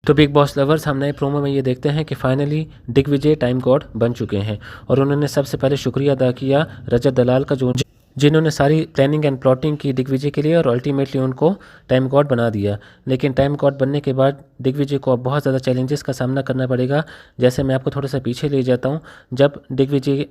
तो big boss lovers हम नए प्रोमो में ये देखते हैं कि फाइनली दिग्विजय टाइम गॉड बन चुके हैं और उन्होंने सबसे पहले शुक्रिया अदा किया रजत दलाल का, जो जिन्होंने सारी प्लानिंग एंड प्लॉटिंग की दिग्विजय के लिए और अल्टीमेटली उनको टाइम गॉड बना दिया। लेकिन टाइम गॉड बनने के बाद दिग्विजय को अब बहुत ज़्यादा चैलेंजेस का सामना करना पड़ेगा। जैसे मैं आपको थोड़ा सा पीछे ले जाता हूँ, जब Digvijay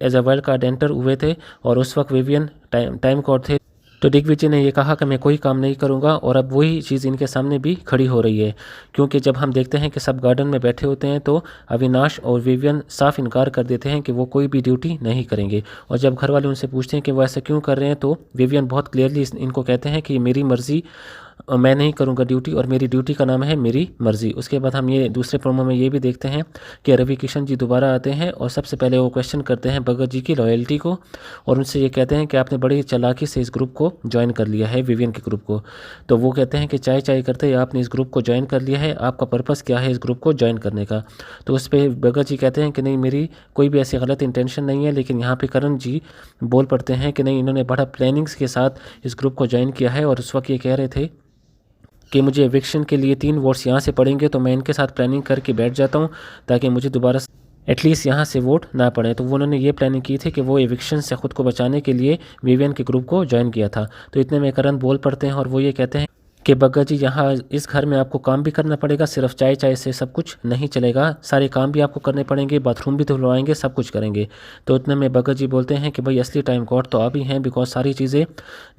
as a world card enter हुए थे और उस वक्त विवियन टाइम गॉड थे, तो दिग्विजय ने ये कहा कि मैं कोई काम नहीं करूंगा और अब वही चीज़ इनके सामने भी खड़ी हो रही है। क्योंकि जब हम देखते हैं कि सब गार्डन में बैठे होते हैं तो अविनाश और विवियन साफ इनकार कर देते हैं कि वो कोई भी ड्यूटी नहीं करेंगे। और जब घर वाले उनसे पूछते हैं कि वो ऐसा क्यों कर रहे हैं, तो विवियन बहुत क्लियरली इनको कहते हैं कि मेरी मर्ज़ी, मैं नहीं करूंगा ड्यूटी और मेरी ड्यूटी का नाम है मेरी मर्ज़ी। उसके बाद हम ये दूसरे प्रोमो में ये भी देखते हैं कि रवि किशन जी दोबारा आते हैं और सबसे पहले वो क्वेश्चन करते हैं भगत जी की लॉयल्टी को और उनसे ये कहते हैं कि आपने बड़ी चालाकी से इस ग्रुप को ज्वाइन कर लिया है, विवियन के ग्रुप को। तो वो कहते हैं कि चाय चाय करते ही आपने इस ग्रुप को ज्वाइन कर लिया है, आपका पर्पज़ क्या है इस ग्रुप को ज्वाइन करने का। तो उस पर भगत जी कहते हैं कि नहीं, मेरी कोई भी ऐसी गलत इंटेंशन नहीं है। लेकिन यहाँ पे करण जी बोल पड़ते हैं कि नहीं, इन्होंने बड़ा प्लानिंग्स के साथ इस ग्रुप को ज्वाइन किया है और उस वक्त ये कह रहे थे कि मुझे एविक्शन के लिए 3 वोट्स यहाँ से पड़ेंगे तो मैं इनके साथ प्लानिंग करके बैठ जाता हूँ ताकि मुझे दोबारा एटलीस्ट यहाँ से वोट ना पड़े। तो उन्होंने ये प्लानिंग की थी कि वो एविक्शन से ख़ुद को बचाने के लिए विवियन के ग्रुप को ज्वाइन किया था। तो इतने में करण बोल पड़ते हैं और वो ये कहते हैं कि भगत जी, यहाँ इस घर में आपको काम भी करना पड़ेगा, सिर्फ चाय चाय से सब कुछ नहीं चलेगा, सारे काम भी आपको करने पड़ेंगे, बाथरूम भी धुलवाएंगे, सब कुछ करेंगे। तो इतने में भगत जी बोलते हैं कि भाई असली टाइम गॉड तो आप ही हैं, बिकॉज सारी चीज़ें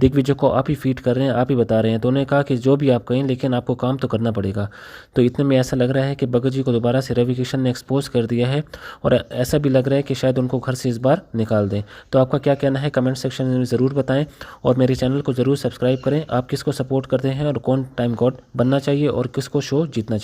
दिग्विजय को आप ही फीड कर रहे हैं, आप ही बता रहे हैं। तो उन्होंने कहा कि जो भी आप कहें लेकिन आपको काम तो करना पड़ेगा। तो इतने में ऐसा लग रहा है कि भगत जी को दोबारा से रवि किशन ने एक्सपोज कर दिया है और ऐसा भी लग रहा है कि शायद उनको घर से इस बार निकाल दें। तो आपका क्या कहना है कमेंट सेक्शन में ज़रूर बताएं और मेरे चैनल को ज़रूर सब्सक्राइब करें। आप किसको सपोर्ट करते हैं और कौन टाइम गॉड बनना चाहिए और किसको शो जीतना चाहिए।